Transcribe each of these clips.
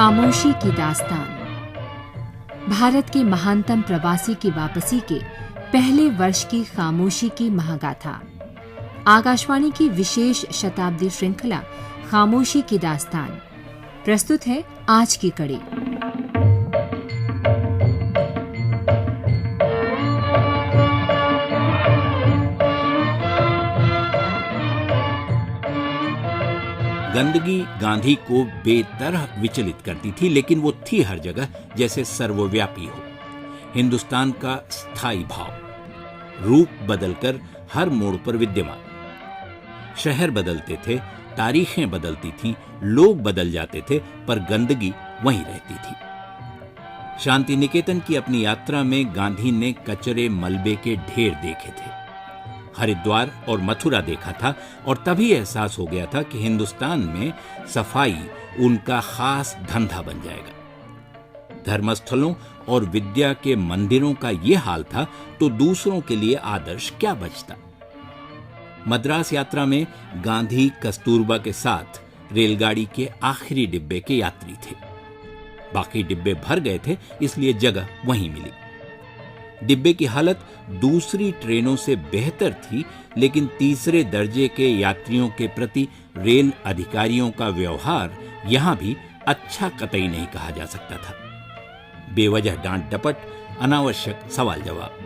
खामोशी की दास्तान। भारत के महानतम प्रवासी की वापसी के पहले वर्ष की खामोशी की महागाथा। आकाशवाणी की विशेष शताब्दी श्रृंखला खामोशी की दास्तान प्रस्तुत है आज की कड़ी। गंदगी गांधी को बेतरह विचलित करती थी, लेकिन वो थी हर जगह जैसे सर्वव्यापी हो। हिंदुस्तान का स्थायी भाव, रूप बदलकर हर मोड़ पर विद्यमान। शहर बदलते थे, तारीखें बदलती थीं, लोग बदल जाते थे, पर गंदगी वहीं रहती थी। शांति निकेतन की अपनी यात्रा में गांधी ने कचरे मलबे के ढेर देखे थे, हरिद्वार और मथुरा देखा था, और तभी एहसास हो गया था कि हिंदुस्तान में सफाई उनका खास धंधा बन जाएगा। धर्मस्थलों और विद्या के मंदिरों का यह हाल था तो दूसरों के लिए आदर्श क्या बचता। मद्रास यात्रा में गांधी कस्तूरबा के साथ रेलगाड़ी के आखिरी डिब्बे के यात्री थे। बाकी डिब्बे भर गए थे, इसलिए जगह वहीं मिली। डिब्बे की हालत दूसरी ट्रेनों से बेहतर थी, लेकिन तीसरे दर्जे के यात्रियों के प्रति रेल अधिकारियों का व्यवहार यहां भी अच्छा कतई नहीं कहा जा सकता था। बेवजह डांट डपट, अनावश्यक सवाल जवाब।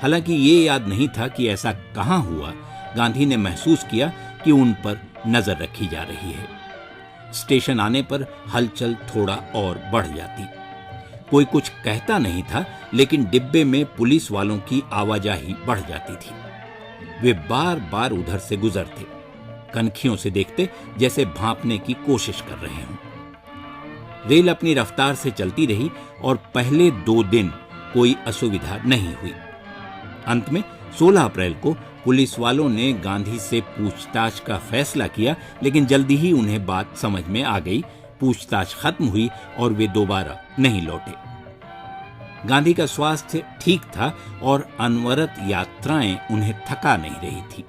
हालांकि ये याद नहीं था कि ऐसा कहां हुआ, गांधी ने महसूस किया कि उन पर नजर रखी जा रही है। स्टेशन आने पर हलचल थोड़ा और बढ़ जाती। कोई कुछ कहता नहीं था, लेकिन डिब्बे में पुलिस वालों की आवाजाही बढ़ जाती थी। वे बार बार उधर से गुजरते, कनखियों से देखते जैसे भांपने की कोशिश कर रहे हों। रेल अपनी रफ्तार से चलती रही और पहले 2 दिन कोई असुविधा नहीं हुई। अंत में 16 अप्रैल को पुलिस वालों ने गांधी से पूछताछ का फैसला किया, लेकिन जल्दी ही उन्हें बात समझ में आ गई। पूछताछ खत्म हुई और वे दोबारा नहीं लौटे। गांधी का स्वास्थ्य ठीक था और अनवरत यात्राएं उन्हें थका नहीं रही थी।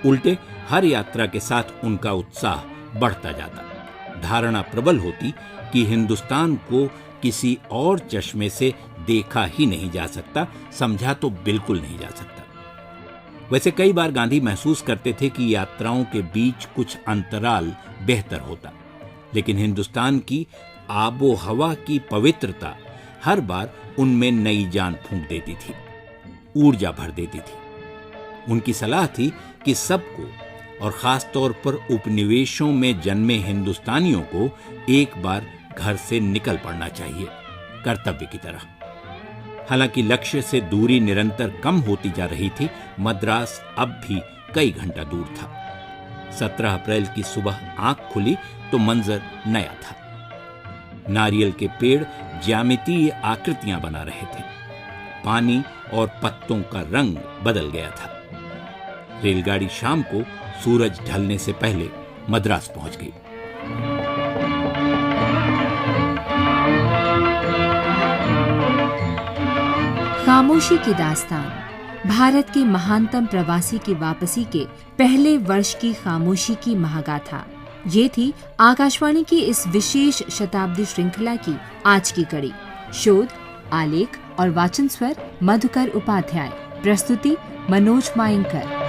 उल्टे हर यात्रा के साथ उनका उत्साह बढ़ता जाता। धारणा प्रबल होती कि हिंदुस्तान को किसी और चश्मे से देखा ही नहीं जा सकता, समझा तो बिल्कुल नहीं जा सकता। वैसे कई बार गांधी महसूस करते थे कि यात्राओं के बीच कुछ अंतराल बेहतर होता, लेकिन हिंदुस्तान की आबो हवा की पवित्रता हर बार उनमें नई जान फूंक देती थी, ऊर्जा भर देती थी। उनकी सलाह थी कि सबको, और खास तौर पर उपनिवेशों में जन्मे हिंदुस्तानियों को, एक बार घर से निकल पड़ना चाहिए, कर्तव्य की तरह। हालांकि लक्ष्य से दूरी निरंतर कम होती जा रही थी। मद्रास अब भी कई घंटा दूर था। 17 अप्रैल की सुबह आंख खुली तो मंजर नया था। नारियल के पेड़ ज्यामितीय आकृतियां बना रहे थे। पानी और पत्तों का रंग बदल गया था। रेलगाड़ी शाम को सूरज ढलने से पहले मद्रास पहुंच गई। खामोशी की दास्तान, भारत के महानतम प्रवासी की वापसी के पहले वर्ष की खामोशी की महागाथा। ये थी आकाशवाणी की इस विशेष शताब्दी श्रृंखला की आज की कड़ी। शोध, आलेख और वाचन स्वर मधुकर उपाध्याय। प्रस्तुति मनोज मायंकर।